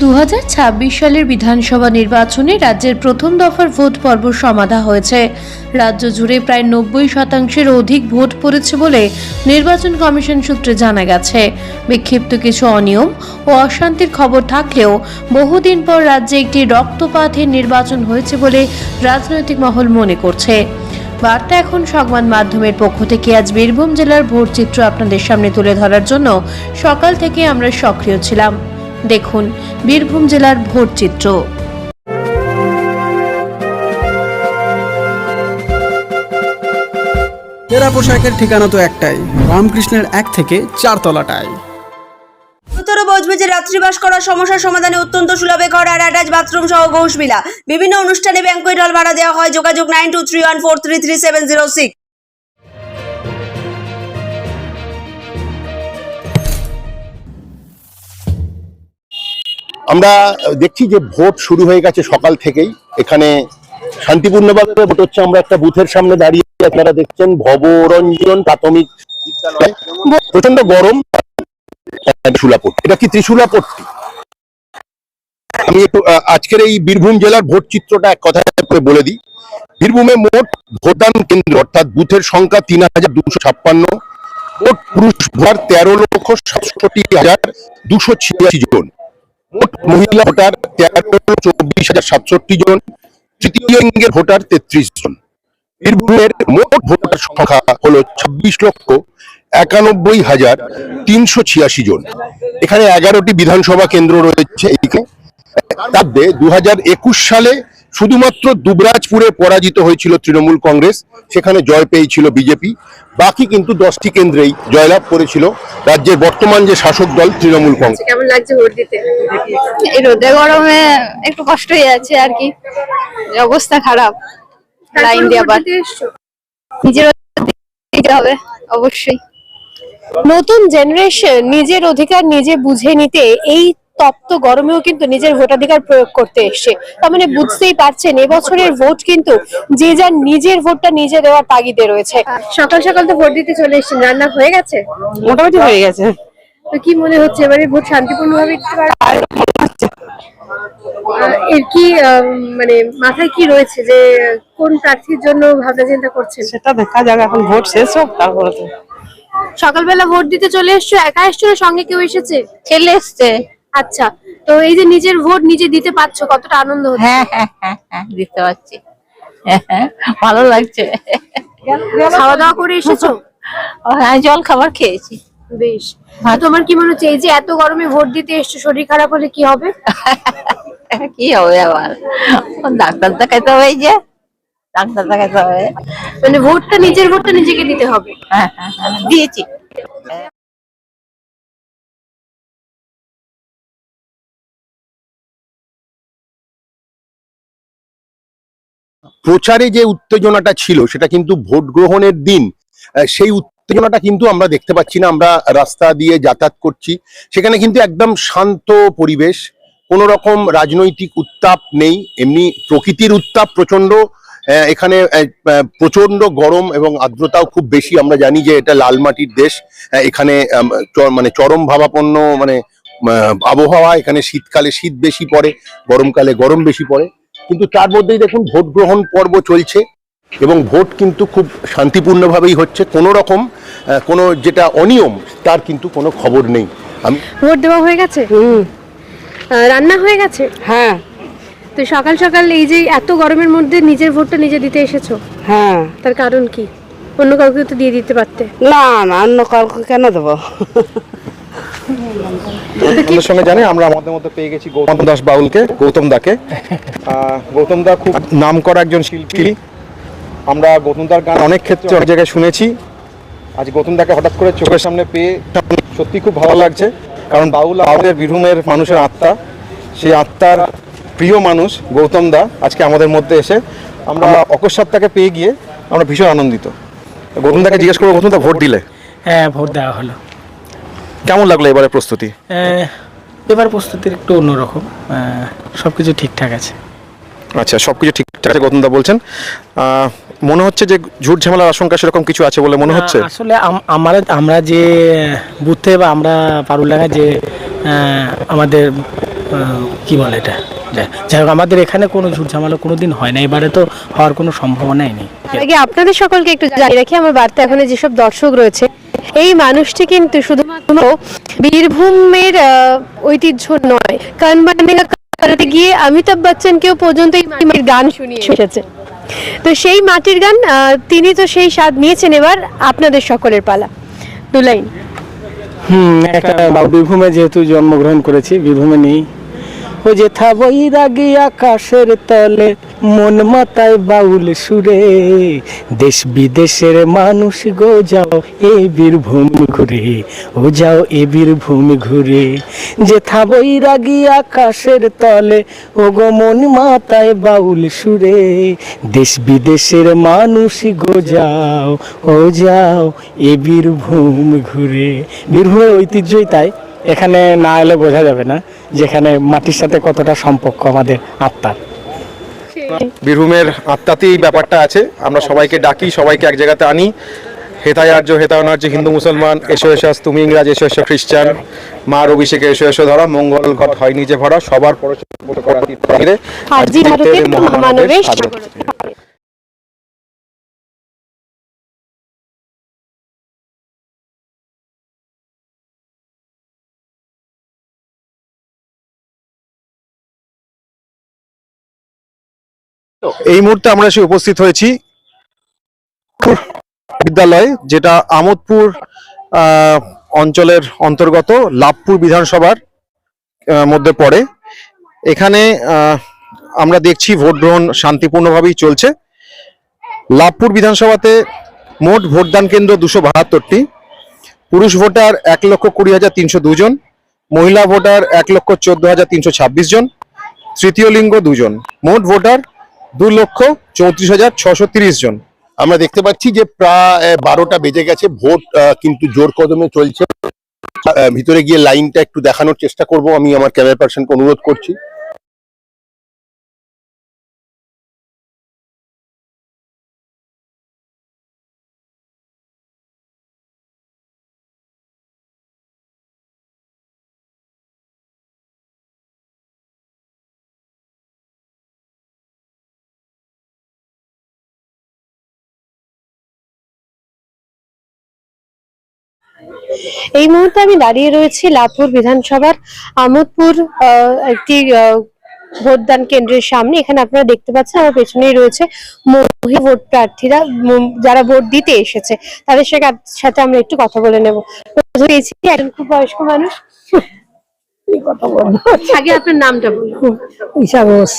2026 সালের বিধানসভা নির্বাচনে রাজ্যের প্রথম দফার ভোট পর্ব সমাধা হয়েছে। রাজ্য জুড়ে প্রায় 90% অধিক ভোট পড়েছে বলে নির্বাচন কমিশন সূত্রে জানা গেছে। বিক্ষিপ্ত কিছু অনিয়ম ও অশান্তির খবর থাকলেও বহুদিন পর রাজ্যে একটি রক্তপাতের নির্বাচন হয়েছে বলে রাজনৈতিক মহল মনে করছে। বার্তা এখন সংবাদ মাধ্যমের পক্ষ থেকে আজ বীরভূম জেলার ভোট চিত্র আপনাদের সামনে তুলে ধরার জন্য সকাল থেকে আমরা সক্রিয় ছিলাম। দেখুন বীরভূম জেলার ভোট চিত্র। তেরা পোশাকের ঠিকানা তো একটাই, রামকৃষ্ণের 1 থেকে 4 তলাটায়। উত্তর বজবজে রাত্রিবাস করার সমস্যার সমাধানে অত্যন্ত সুলভে ঘর আর অ্যাটাচ বাথরুম সহ ঘোষবিলা। বিভিন্ন অনুষ্ঠানে ব্যাংকুয়েট হল ভাড়া দেওয়া হয়। যোগাযোগ 9231433706। আমরা দেখছি যে ভোট শুরু হয়ে গেছে সকাল থেকেই। এখানে শান্তিপূর্ণভাবে ভোট হচ্ছে। আমরা একটা বুথের সামনে দাঁড়িয়ে, আপনারা দেখছেন ভবরঞ্জন প্রাথমিক বিদ্যালয়। প্রচন্ড গরম। ত্রিশুলাপট্টি, এটা কি ত্রিশুলাপট্টি? আমি একটু আজকের এই বীরভূম জেলার ভোট চিত্রটা এক কথায় বলে দিই। বীরভূমে মোট ভোটদান কেন্দ্র অর্থাৎ বুথের সংখ্যা 3256। মোট পুরুষ ভোটার 13,67,286 জন। মোট মহিলা ভোটার 13,24,067 জন। তৃতীয় লিঙ্গের ভোটার 33 জন। বীরভূমের মোট ভোটার সংখ্যা হলো 26,91,386 জন। এখানে 11টি বিধানসভা কেন্দ্র রয়েছে। তার মধ্যে 2021 সালে শুধুমাত্র দুবরাজপুরে পরাজিত হয়েছিল তৃণমূল কংগ্রেস, সেখানে জয় পেয়েছিল বিজেপি। বাকি কিন্তু 10টি কেন্দ্রেই জয়লাভ করেছিল রাজ্যের বর্তমান যে শাসক দল তৃণমূল কংগ্রেস। কেমন লাগছে ভোট দিতে? এই রোদে গরমে একটু কষ্ট হয়ে যাচ্ছে আর কি, অবস্থা খারাপ। লাইন দিয়ে আবার নিজের দিতে হবে অবশ্যই। নতুন জেনারেশন নিজের অধিকার নিজে বুঝে নিতে এই তপ্ত গরমেও কিন্তু নিজের ভোটাধিকার প্রয়োগ করতে এসছে। তার মানে বুঝতেই পারছেন এবছরের ভোট কিন্তু যে যার নিজের ভোটটা নিজে দেওয়ার তাগিদে রয়েছে। সকাল সকাল তো ভোট দিতে চলে এসেছেন, রান্না হয়ে গেছে? মোটামুটি হয়ে গেছে। তো কি মনে হচ্ছে এবারে ভোট শান্তিপূর্ণভাবে দিতে পারবে? এর কি মানে মাথায় কি রয়েছে যে কোন প্রার্থীর জন্য ভাবনা চিন্তা করছেন? সেটা দেখা যাক, এখন ভোট শেষ হোক তারপরে। সকালবেলা ভোট দিতে চলে এসছো, একা এসছো না সঙ্গে কেউ এসেছে? ছেলে এসছে। আচ্ছা, তো এই যে নিজের ভোট নিজে দিতে পারছো, কতটা আনন্দ হচ্ছে? হ্যাঁ দিতে পারছি। ভালো লাগছে। খাওয়া দাওয়া করে এসেছো? হ্যাঁ, জল খাবার খেয়েছি। বেশ। তো তোমার কি মনে হচ্ছে এই যে এত গরমে ভোট দিতে এসছো, শরীর খারাপ হলে কি হবে? কি হবে আবার, ডাক্তার দেখাইতে হবে। এই যে ডাক্তার দেখাইতে হবে। মানে ভোটটা নিজের ভোটটা নিজেকে দিতে হবে। হ্যাঁ দিয়েছি। প্রচারে যে উত্তেজনাটা ছিল সেটা কিন্তু ভোট গ্রহণের দিন সেই উত্তেজনাটা কিন্তু আমরা দেখতে পাচ্ছি না। আমরা রাস্তা দিয়ে যাতায়াত করছি, সেখানে কিন্তু একদম শান্ত পরিবেশ, কোনো রকম রাজনৈতিক উত্তাপ নেই। এমনি প্রকৃতির উত্তাপ প্রচন্ড। এখানে প্রচন্ড গরম এবং আর্দ্রতাও খুব বেশি। আমরা জানি যে এটা লাল মাটির দেশ। এখানে মানে চরম ভাবাপন্ন মানে আবহাওয়া। এখানে শীতকালে শীত বেশি পড়ে, গরমকালে গরম বেশি পড়ে। কিন্তু তার মধ্যেই দেখুন ভোট গ্রহণ পর্ব চলছে এবং ভোট কিন্তু খুব শান্তিপূর্ণভাবেই হচ্ছে। কোনো রকম কোনো যেটা অনিয়ম তার কিন্তু কোনো খবর নেই। আমি ভোট দেওয়া হয়ে গেছে? রান্না হয়ে গেছে? হ্যাঁ। তো সকাল সকাল এই যে এত গরমের মধ্যে নিজের ভোটটা নিজে দিতে এসেছো? হ্যাঁ। তার কারণ কি? অন্য কাউকে তো দিয়ে দিতে পারতে। না অন্য কাউকে কেন দেবো? আমাদের সঙ্গে জানে আমরা আমাদের মধ্যে পেয়ে গেছি গৌতম দাস বাউলকে, গৌতম দাকে। গৌতম দা খুব নাম করা একজন শিল্পী। আমরা গৌতম দার গান অনেক ক্ষেত্রে অনেক জায়গায় শুনেছি। আজ গৌতম দাকে হঠাৎ করে চোখের সামনে পেয়ে সত্যি খুব ভালো লাগছে। কারণ বাউল আমাদের বীরভূমের মানুষের আত্মা, সেই আত্মার প্রিয় মানুষ গৌতম দা আজকে আমাদের মধ্যে এসে আমরা অকস্মাৎ তাকে পেয়ে গিয়ে আমরা ভীষণ আনন্দিত। গৌতম দাকে জিজ্ঞেস করবো, গৌতম দা ভোট দিলে? হ্যাঁ, ভোট দেওয়া হলো। কেমন লাগলো এবারে প্রস্তুতি? এবার প্রস্তুতির একটু অন্যরকম, সবকিছু ঠিকঠাক আছে। আচ্ছা, সবকিছু ঠিকঠাক আছে গৌতম দা বলছেন। মনে হচ্ছে যে ঝুট ঝামেলার আশঙ্কা সেরকম কিছু আছে বলে মনে হচ্ছে? আসলে আমরা যে বুথে বা আমরা পারুলাঙ্গা যে আমাদের কি বলে এটা, যাই হোক আমাদের এখানে কোনো ঝুট ঝামেলা কোনো দিন হয় না, এবারে তো হওয়ার কোনো সম্ভাবনাই নেই। তার আগে আপনাদের সকলকে একটু জানিয়ে রাখি, আমার বার্তা এখানে যেসব দর্শক রয়েছে, এই মানুষটি কিন্তু শুধুমাত্র বীরভূমের ঐতিহ্য নয়, কানবানেগা কারাতে গিয়ে অমিতাভ বচ্চনকেও পর্যন্ত এই মাটির গান শুনিয়ে এসেছে। তো সেই মাটির গান তিনি তো সেই স্বাদ নিয়েছেন, এবার আপনাদের সকলের পালা। দু লাইন। একটা বীরভূমে যেহেতু জন্মগ্রহণ করেছি, বীরভূমে নেই ও যেথা বৈরাগী আকাশের তলে মন মাতায় বাউল সুরে, দেশ বিদেশের মানুষ গো যাও এ বীরভূম ঘুরে, ও যাও এ বীরভূম ঘুরে, যেথা বৈরাগী আকাশের তলে ও গো মন মাতায় বাউল সুরে, দেশ বিদেশের মানুষ গো যাও, ও যাও এ বীরভূম ঘুরে। বীরভূমের ঐতিহ্যই তাই, এখানে না এলে বোঝা যাবে না যেখানে মাটির সাথে কতটা সম্পর্ক আমাদের আত্মার। বীরভূমের আত্মাতেই এই ব্যাপারটা আছে। আমরা সবাইকে ডাকি, সবাইকে এক জায়গাতে আনি। হেতায় আর্য হেতায়নার্য হিন্দু মুসলমান, এসো এসো আজ তুমি ইংরাজ, এসো এসো খ্রিস্টান, মার অভিষেকে এসো এসো ধরা, মঙ্গল ঘট হয় নিজে ভরা, সবার পরশে আজি ভারতের মহামানবের সাগরতী। এই মুহূর্তে আমরা এসে উপস্থিত হয়েছি বিদ্যালয়, যেটা আমোদপুর অঞ্চলের অন্তর্গত লাভপুর বিধানসভার মধ্যে পড়ে। এখানে আমরা দেখছি ভোট গ্রহণ শান্তিপূর্ণভাবেই চলছে। লাভপুর বিধানসভাতে মোট ভোটদান কেন্দ্র 272টি, পুরুষ ভোটার 1,20,302 জন, মহিলা ভোটার 1,14,326 জন, তৃতীয় লিঙ্গ 2 জন, মোট ভোটার 2,34,630 জন। আমরা দেখতে পাচ্ছি যে প্রায় 12টা বেজে গেছে, ভোট কিন্তু জোর কদমে চলছে। ভিতরে গিয়ে লাইনটা একটু দেখানোর চেষ্টা করব, আমি আমার ক্যামেরা পার্সনকে অনুরোধ করছি। এই মুহূর্তে আমি দাঁড়িয়ে রয়েছি লাভপুর বিধানসভার আমোদপুর একটি ভোটদান কেন্দ্রের সামনে। এখানে আপনারা দেখতে পাচ্ছেন আমার পেছনেই রয়েছে মহিলা ভোট প্রার্থীরা, যারা ভোট দিতে এসেছে। তাদের সাথে আমরা একটু কথা বলে নেব। পেয়েছি একজন খুব বয়স্ক মানুষ। আগে আপনার নামটা বলুন। ঈশা ঘোষ।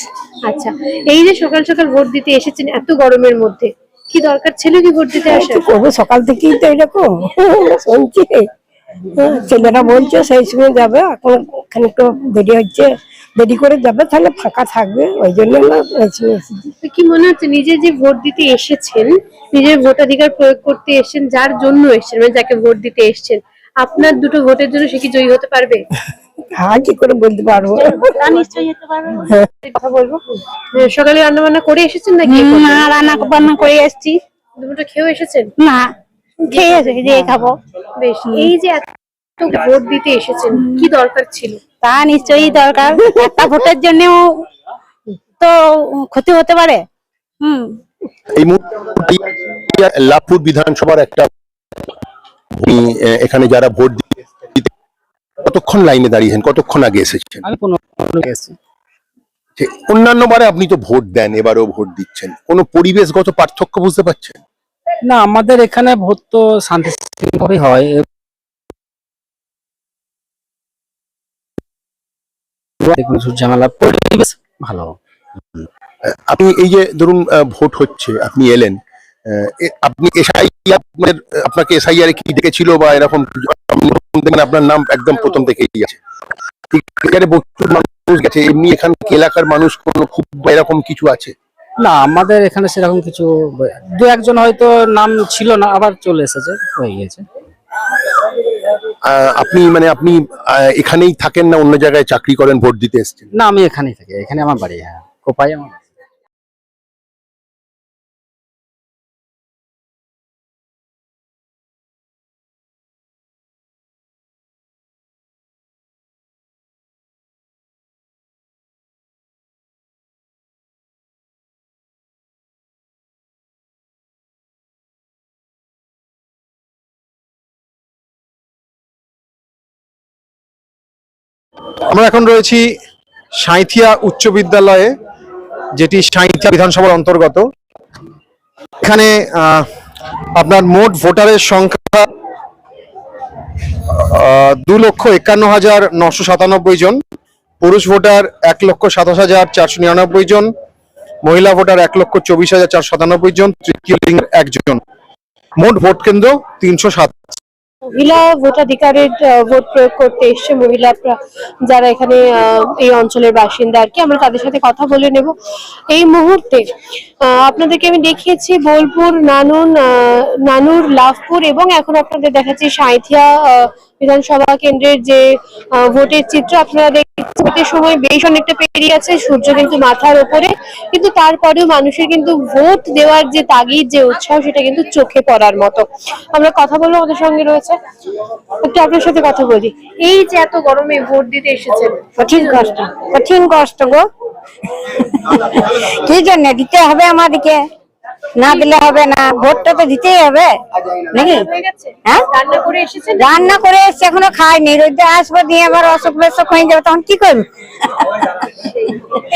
আচ্ছা, এই যে সকাল সকাল ভোট দিতে এসেছেন এত গরমের মধ্যে, কি দরকার ছিল কি ভোট দিতে আসা? করবো, সকাল থেকেই তো এরকম শুনছি। ছেলেরা বলছে সেই সময় যাবে, এখন খানিকটা দেরি হচ্ছে, দেরি করে যাবে তাহলে ফাঁকা থাকবে, ওই জন্য আমরা এই সময় এসেছি। তো কি মনে হচ্ছে নিজে যে ভোট দিতে এসেছেন, নিজের ভোটাধিকার প্রয়োগ করতে এসেছেন, যার জন্য এসেছেন মানে যাকে ভোট দিতে এসেছেন, আপনার দুটো ভোটের জন্য সে কি জয়ী হতে পারবে? হ্যাঁ, কি করে বলতে পারবো। নিশ্চয়ই হতে পারবে। কথা বলবো। সকালে রান্না বান্না করে এসেছেন নাকি? না, রান্না বান্না করে এসেছি। দুটো খেয়েও এসেছেন? না, খেয়ে এসেছি, দিয়ে খাবো। বেশ, এই যে এত ভোট দিতে এসেছেন কি দরকার ছিল? তা নিশ্চয়ই দরকার, একটা ভোটের জন্য তো ক্ষতি হতে পারে। এই মুহূর্তে লাভপুর বিধানসভার একটা এখানে যারা ভোট দিতে কতক্ষণ লাইনে দাঁড়িয়েছেন, কতক্ষণ আগে এসেছেন? অন্যান্য বারে আপনি তো ভোট দেন, এবারেও ভোট দিচ্ছেন, কোনো পরিবেশগত পার্থক্য বুঝতে পারছেন? না, আমাদের এখানে ভোট তো শান্তিভাবে হয়, কোনো ঝুট ঝামেলা, পরিবেশ ভালো। আপনি এই যে ধরুন ভোট হচ্ছে, আপনি এলেন, আপনি আপনাকে এসআইআর কি ডেকেছিল বা এরকম? আপনার নাম একদম প্রথম থেকেই আছে, এখানে প্রচুর মানুষ গেছে, এমনি এখান এলাকার মানুষ কোনো খুব এরকম কিছু আছে? না, আমাদের এখানে সেরকম কিছু, দু একজন হয়তো নাম ছিল না, আবার চলে এসেছে, হয়ে গেছে। আপনি এখানেই থাকেন না অন্য জায়গায় চাকরি করেন, ভোট দিতে এসেছেন? না, আমি এখানেই থাকি, এখানে আমার বাড়ি। হ্যাঁ, কোপাই আমার। আমরা এখন রয়েছি সাঁইথিয়া উচ্চ বিদ্যালয়ে, যেটি সাঁইথিয়া বিধানসভার অন্তর্গত। এখানে আপনার মোট ভোটারের সংখ্যা 2,51,997 জন। পুরুষ ভোটার 1,27,499 জন, মহিলা ভোটার 1,24,497 জন, তৃতীয় লিঙ্গের 1 জন। মোট ভোট কেন্দ্র 307। মহিলা ভোটাধিকারের ভোট প্রয়োগ করতে এসছে মহিলা যারা এখানে এই অঞ্চলের বাসিন্দা আর কি, আমরা তাদের সাথে কথা বলে নেব। এই মুহূর্তে আপনাদেরকে আমি দেখিয়েছি বোলপুর, নানুর, লাভপুর এবং এখন আপনাদের দেখাচ্ছি সাঁইথিয়া বিধানসভা কেন্দ্রের যে ভোটের চিত্র। আপনারা দেখছেন ভোটের সময় বেশ অনেকটা পেরিয়ে আছে, সূর্য কিন্তু মাথার ওপরে, কিন্তু তারপরেও মানুষের কিন্তু ভোট দেওয়ার যে তাগিদ, যে উৎসাহ, সেটা কিন্তু চোখে পড়ার মতো। আমরা কথা বলবো, আমাদের সঙ্গে রয়েছে, একটু আপনার সাথে কথা বলি। এই যে এত গরমে ভোট দিতে এসেছেন, কঠিন কষ্ট গো, কি জন্য দিতে হবে আমাদেরকে, না দিলে হবে না, ভোটটা তো দিতেই হবে নাকি? হ্যাঁ, রান্না করে এসেছেন? রান্না করে এসছে, এখনো খাইনি, রোদে আসবো, দিয়ে আবার অসুখ বেসুখ হয়ে যাবে, তখন কি করবো?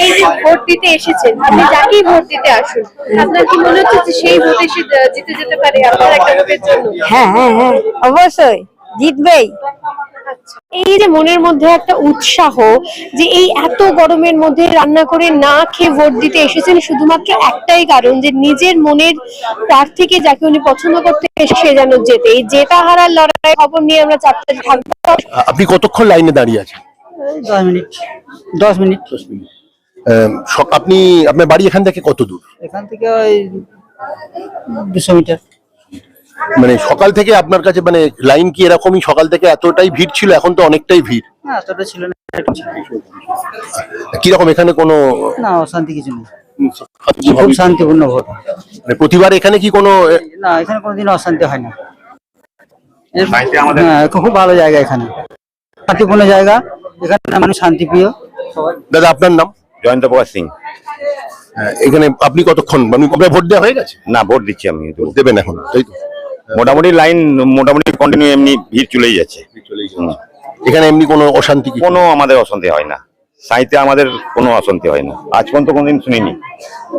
এই যে ভোট দিতে এসেছেন, আপনি যাকেই ভোট দিতে আসুন, আপনার কি মনে হচ্ছে যে সেই ভোটে সে জিতে যেতে পারে আপনার একটা ভোটের জন্য? হ্যাঁ হ্যাঁ হ্যাঁ, অবশ্যই জিতবেই। এই যে মনের মধ্যে একটা উৎসাহ, যে এই এত গরমের মধ্যে রান্না করে না খেয়ে ভোট দিতে এসেছেন শুধুমাত্র একটাই কারণ, যে নিজের মনের প্রার্থীকে, যাকে উনি পছন্দ করতে এসে, সে যেন জেতে। এই জেতা হারার লড়াই খবর নিয়ে আমরা চাপতে থাকবো। আপনি কতক্ষণ লাইনে দাঁড়িয়ে আছেন? 10 মিনিট 10 মিনিট। আপনি, আপনার বাড়ি এখান থেকে কত দূর? এখান থেকে ওই 200 মিটার। মানে সকাল থেকে আপনার কাছে মানে লাইন কি এরকমই সকাল থেকে এতটাই ভিড় ছিল? এখন তো অনেকটাই ভিড়। না, এতটা ছিল না, একটু ছিল। কিরকম এখানে কোনো না, অশান্তি কিছু নেই, খুব শান্তিপূর্ণ ভোট। মানে প্রতিবার এখানে কি কোনো না, এখানে কোনোদিন অশান্তি হয় না। হ্যাঁ, খুব ভালো জায়গা, এখানে শান্তিপূর্ণ জায়গা, এখানে মানুষ শান্তিপ্রিয় সবাই। দাদা আপনার নাম? জয়ন্ত প্রকাশ সিং। এখানে আপনি কতক্ষণ, মানে আপনার ভোট দেওয়া হয়ে গেছে? না, ভোট দিচ্ছি আমি। দেবেন এখন, তাই তো? মোটামুটি লাইন মোটামুটি কন্টিনিউ এমনি ভিড় চলেই যাচ্ছে। এখানে এমনি কোনো অশান্তি কি? কোনো আমাদের অশান্তি হয় না, সাঁইতে আমাদের কোনো অশান্তি হয় না, আজ পর্যন্ত কোনোদিন শুনিনি,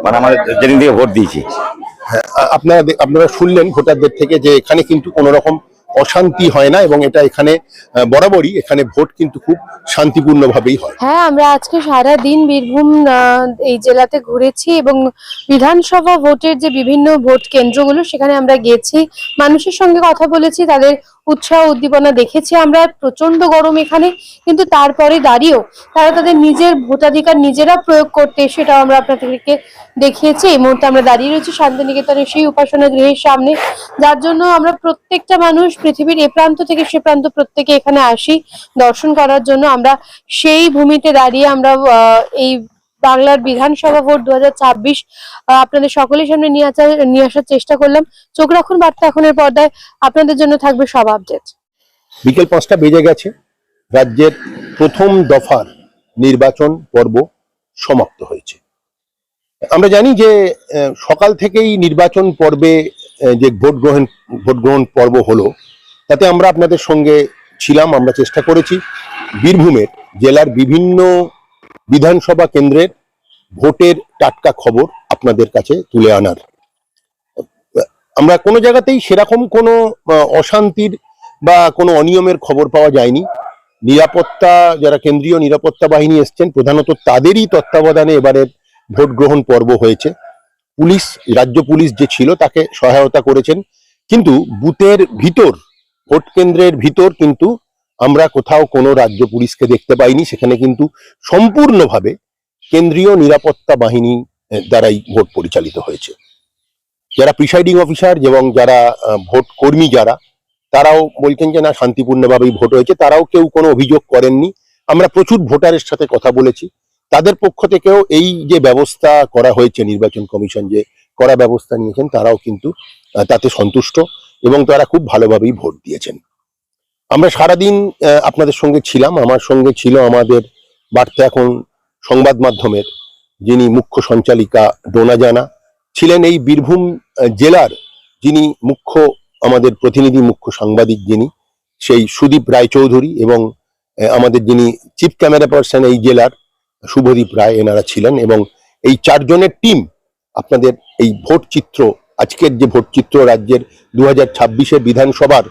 মানে আমাদের যেদিন থেকে ভোট দিয়েছি। হ্যাঁ, আপনারা শুনলেন ভোটারদের থেকে যে এখানে কিন্তু কোনো রকম অশান্তি হয় না, এবং এটা এখানে বরাবরই এখানে ভোট কিন্তু খুব শান্তিপূর্ণ ভাবেই হয়। হ্যাঁ, আমরা আজকে সারা দিন বীরভূম এই জেলাতে ঘুরেছি এবং বিধানসভা ভোটের যে বিভিন্ন ভোট কেন্দ্রগুলো, সেখানে আমরা গেছি, মানুষের সঙ্গে কথা বলেছি, তাদের উৎসাহ উদ্দীপনা দেখেছি আমরা। প্রচন্ড গরম এখানে, কিন্তু তারপরে দাঁড়িয়েও তারা তাদের নিজের ভোটাধিকার নিজেরা প্রয়োগ করতে, সেটাও আমরা আপনাদেরকে দেখিয়েছি। এই মুহূর্তে আমরা দাঁড়িয়ে রয়েছি শান্তিনিকেতনের সেই উপাসনা গৃহের সামনে, যার জন্য আমরা প্রত্যেকটা মানুষ পৃথিবীর এ প্রান্ত থেকে সে প্রান্ত প্রত্যেকে এখানে আসি দর্শন করার জন্য। আমরা সেই ভূমিতে দাঁড়িয়ে আমরা এই বাংলার বিধানসভা ভোট 2026 আপনাদের সকলের সামনে নিয়ে আসার চেষ্টা করলাম। চোখ রাখুন বার্তা এখনের পর্দায়, আপনাদের জন্য থাকবে সব আপডেট। বিকেল 5টা বেজে গেছে, রাজ্যের প্রথম দফার নির্বাচন পর্ব সমাপ্ত হয়েছে। আমরা জানি যে সকাল থেকেই নির্বাচন পর্বে যে ভোট গ্রহণ পর্ব হলো, তাতে আমরা আপনাদের সঙ্গে ছিলাম। আমরা চেষ্টা করেছি বীরভূমের জেলার বিভিন্ন বিধানসভা কেন্দ্রের ভোটের টাটকা খবর আপনাদের কাছে তুলে আনার। আমরা কোনো জায়গাতেই সেরকম কোনো অশান্তির বা কোনো অনিয়মের খবর পাওয়া যায়নি। নিরাপত্তা, যারা কেন্দ্রীয় নিরাপত্তা বাহিনী এসছেন, প্রধানত তাদেরই তত্ত্বাবধানে এবারের ভোট গ্রহণ পর্ব হয়েছে। পুলিশ, রাজ্য পুলিশ যে ছিল, তাকে সহায়তা করেছেন, কিন্তু বুথের ভিতর, ভোট কেন্দ্রের ভিতর কিন্তু আমরা কোথাও কোনো রাজ্য পুলিশকে দেখতে পাইনি। সেখানে কিন্তু সম্পূর্ণভাবে কেন্দ্রীয় নিরাপত্তা বাহিনী দ্বারাই ভোট পরিচালিত হয়েছে। যারা প্রিসাইডিং অফিসার এবং যারা ভোট কর্মী যারা, তারাও বলছেন যে না, শান্তিপূর্ণভাবেই ভোট হয়েছে, তারাও কেউ কোনো অভিযোগ করেননি। আমরা প্রচুর ভোটারের সাথে কথা বলেছি, তাদের পক্ষ থেকেও এই যে ব্যবস্থা করা হয়েছে, নির্বাচন কমিশন যে করা ব্যবস্থা নিয়েছেন, তারাও কিন্তু তাতে সন্তুষ্ট এবং তারা খুব ভালোভাবেই ভোট দিয়েছেন। আমরা সারাদিন আপনাদের সঙ্গে ছিলাম। আমার সঙ্গে ছিল আমাদের বার্তা এখন সংবাদ মাধ্যমের যিনি মুখ্য সঞ্চালিকা ডোনা জানা, ছিলেন এই বীরভূম জেলার যিনি আমাদের প্রতিনিধি মুখ্য সাংবাদিক যিনি সেই সুদীপ রায়চৌধুরী, এবং আমাদের যিনি চিফ ক্যামেরা পার্সন এই জেলার শুভদীপ রায় এনারা ছিলেন, এবং এই 4 জনের টিম আপনাদের এই ভোট চিত্র, আজকের যে ভোট চিত্র রাজ্যের 2026-এর বিধানসভার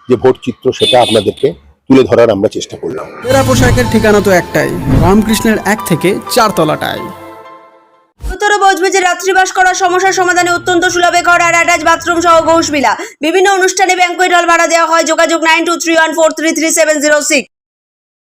যে ভোট চিত্র, সেটা আপনাদেরকে তুলে ধরার আমরা চেষ্টা করলাম। এরা পোশাকের ঠিকানা তো একটাই, রামকৃষ্ণের 1 থেকে 4 তলাটায়। গুরুতর বজবজে রাত্রিবাস করার সমস্যার সমাধানে অত্যন্ত সুলভে ঘর আর অ্যাটাচ বাথরুম সহ ঘোষবিলা। বিভিন্ন অনুষ্ঠানে ব্যাংকুয়েট হল ভাড়া দেওয়া হয়। যোগাযোগ 9231433706।